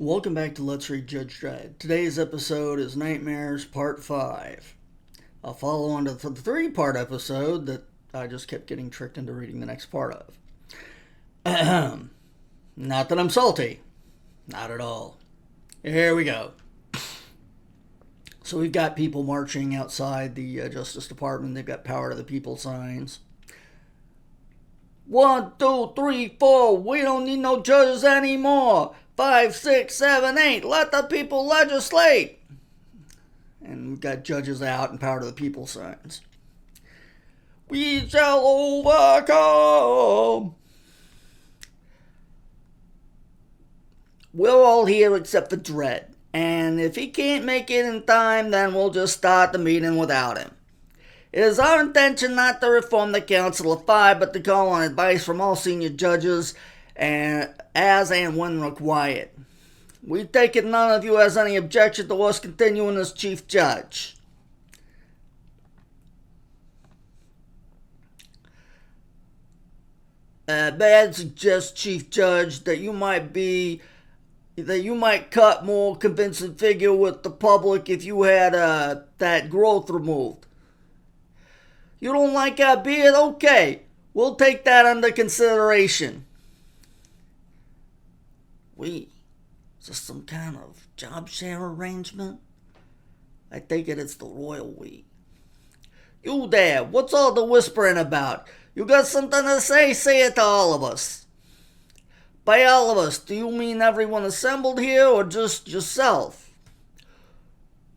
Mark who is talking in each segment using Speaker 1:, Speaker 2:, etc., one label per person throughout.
Speaker 1: Welcome back to Let's Read Judge Dredd. Today's episode is Nightmares Part 5. I'll follow on to the three-part episode that I just kept getting tricked into reading the next part of. Not that I'm salty. Not at all. Here we go. So we've got people marching outside the Justice Department. They've got Power to the People signs. 1, 2, 3, 4. We don't need no judges anymore. 5, 6, 7, 8. Let the people legislate. And we've got judges out and Power to the People signs. We shall overcome. We're all here except for Dredd. And if he can't make it in time, then we'll just start the meeting without him. It is our intention not to reform the Council of Five, but to call on advice from all senior judges as and when required. We take it none of you has any objection to us continuing as Chief Judge. May I suggest, Chief Judge, that you might cut more convincing figure with the public if you had that growth removed. You don't like our beard? Okay, we'll take that under consideration. Is this some kind of job share arrangement? I take it's the royal we. You there, what's all the whispering about? You got something to say? Say it to all of us. By all of us, do you mean everyone assembled here or just yourself?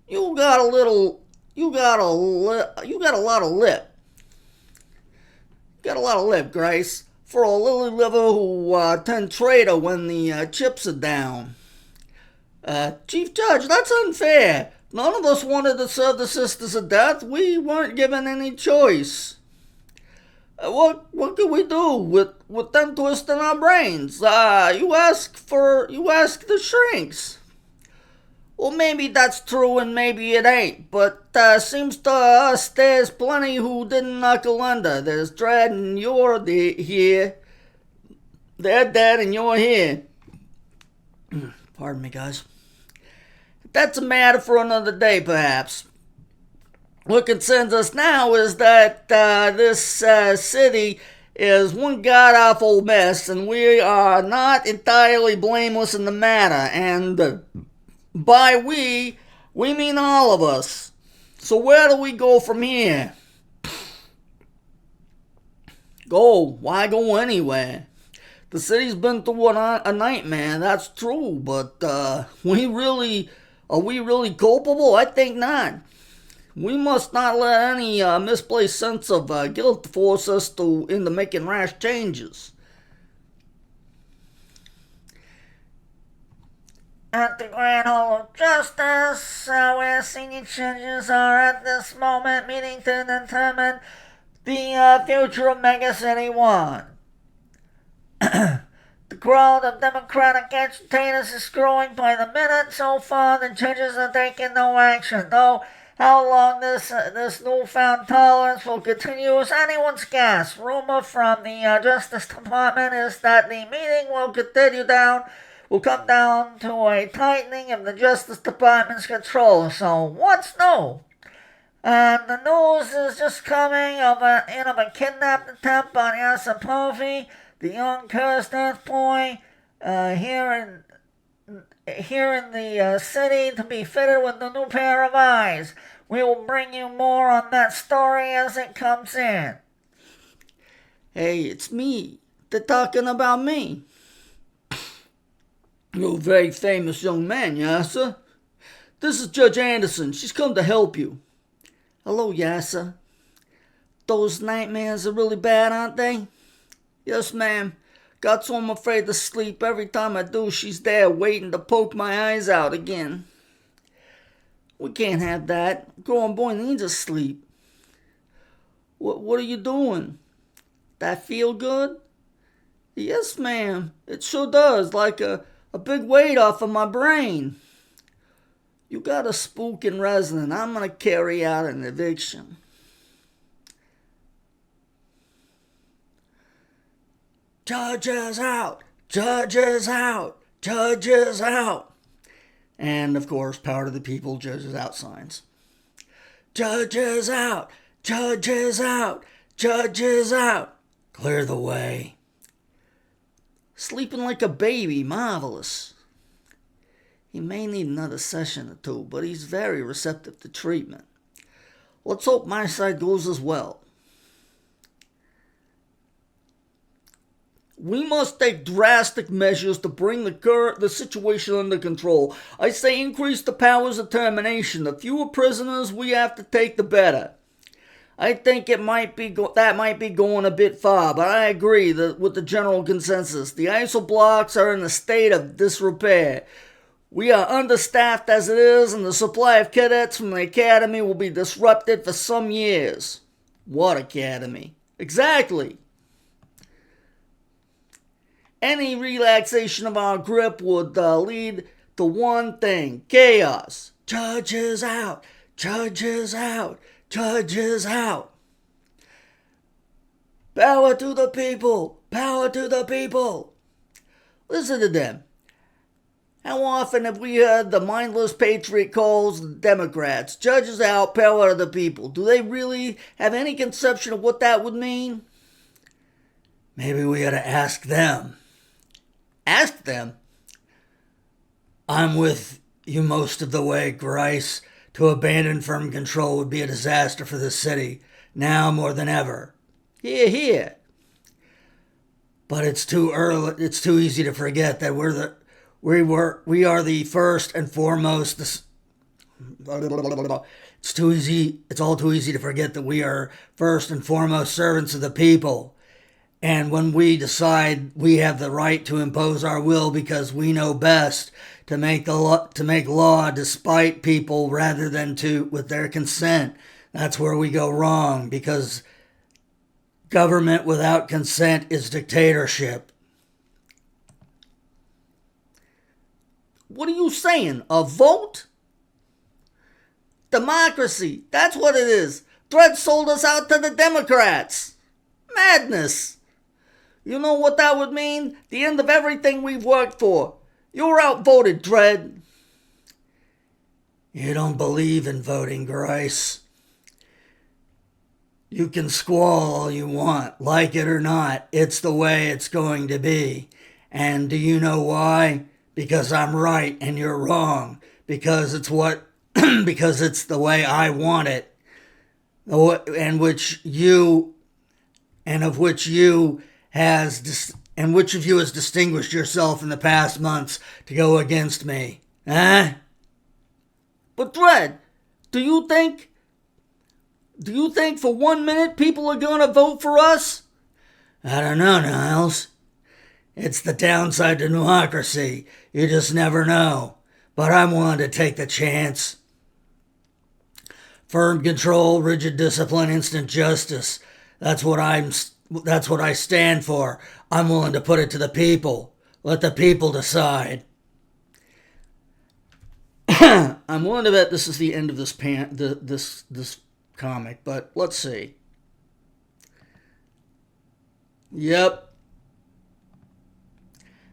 Speaker 1: You got a lot of lip. Got a lot of lip, Grace, for a lily liver who turned traitor when the chips are down. Chief Judge, that's unfair. None of us wanted to serve the Sisters of Death. We weren't given any choice. What could we do with them twisting our brains? You ask the shrinks. Well, maybe that's true and maybe it ain't, but seems to us there's plenty who didn't knuckle under. There's Dredd and you're here. They're dead and you're here. Pardon me, guys. That's a matter for another day, perhaps. What concerns us now is that this city is one god-awful mess, and we are not entirely blameless in the matter, and by we mean all of us. So where do we go from here? Go? Why go anywhere? The city's been through a nightmare, that's true, but are we really culpable? I think not. We must not let any misplaced sense of guilt force us into making rash changes.
Speaker 2: At the Grand Hall of Justice, where senior judges are at this moment meeting to determine the future of Mega City 1. The crowd of Democratic agitators is growing by the minute. So far, the judges are taking no action, though how long this newfound tolerance will continue is anyone's guess. Rumor from the Justice Department is that the meeting will come down to a tightening of the Justice Department's control. So what's new? And the news is just coming of a kidnapped attempt on Yasa Povey, the young cursed Earth boy, here in the city, to be fitted with a new pair of eyes. We will bring you more on that story as it comes in.
Speaker 1: Hey, it's me. They're talking about me. You're a very famous young man, Yasa. This is Judge Anderson. She's come to help you. Hello, Yasa. Those nightmares are really bad, aren't they? Yes, ma'am. Got so I'm afraid to sleep. Every time I do, she's there waiting to poke my eyes out again. We can't have that. Growing boy needs a sleep. What are you doing? That feel good? Yes, ma'am. It sure does. Like a big weight off of my brain. You got a spook in resident. I'm going to carry out an eviction. Judges out! Judges out! Judges out! And, of course, power to the people, judges out signs. Judges out! Judges out! Judges out! Clear the way. Sleeping like a baby, marvelous. He may need another session or two, but he's very receptive to treatment. Let's hope my side goes as well. We must take drastic measures to bring the situation under control. I say increase the powers of termination. The fewer prisoners we have to take, the better. I think that might be going a bit far, but I agree with the general consensus. The ISO blocks are in a state of disrepair. We are understaffed as it is, and the supply of cadets from the academy will be disrupted for some years. What academy? Exactly. Any relaxation of our grip would lead to one thing: chaos. Judges out! Judges out! Judges out! Power to the people! Power to the people! Listen to them. How often have we heard the mindless patriot calls of the Democrats? Judges out, power to the people. Do they really have any conception of what that would mean? Maybe we ought to ask them. Ask them? I'm with you most of the way, Grice. To abandon firm control would be a disaster for the city, now more than ever. Hear, hear. But it's too early. It's too easy to forget that we are the first and foremost. It's all too easy to forget that we are first and foremost servants of the people. And when we decide we have the right to impose our will because we know best, to make law despite people rather than with their consent, that's where we go wrong, because government without consent is dictatorship. What are you saying? A vote? Democracy. That's what it is. Dredd sold us out to the Democrats. Madness. You know what that would mean? The end of everything we've worked for. You were outvoted, Dredd. You don't believe in voting, Grice. You can squall all you want, like it or not. It's the way it's going to be. And do you know why? Because I'm right and you're wrong. Because it's because it's the way I want it. And which of you has distinguished yourself in the past months to go against me? Huh? But Dredd, do you think for 1 minute people are going to vote for us? I don't know, Niles. It's the downside to democracy. You just never know. But I'm willing to take the chance. Firm control, rigid discipline, instant justice. That's what I stand for. I'm willing to put it to the people. Let the people decide. I'm willing to bet this is the end of this comic, but let's see. Yep.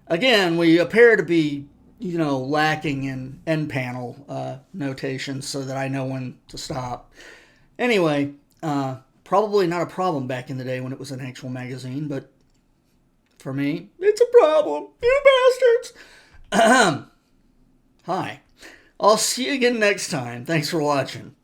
Speaker 1: Again, we appear to be, lacking in end panel notations so that I know when to stop. Anyway, probably not a problem back in the day when it was an actual magazine, but for me, it's a problem. You bastards! Hi. I'll see you again next time. Thanks for watching.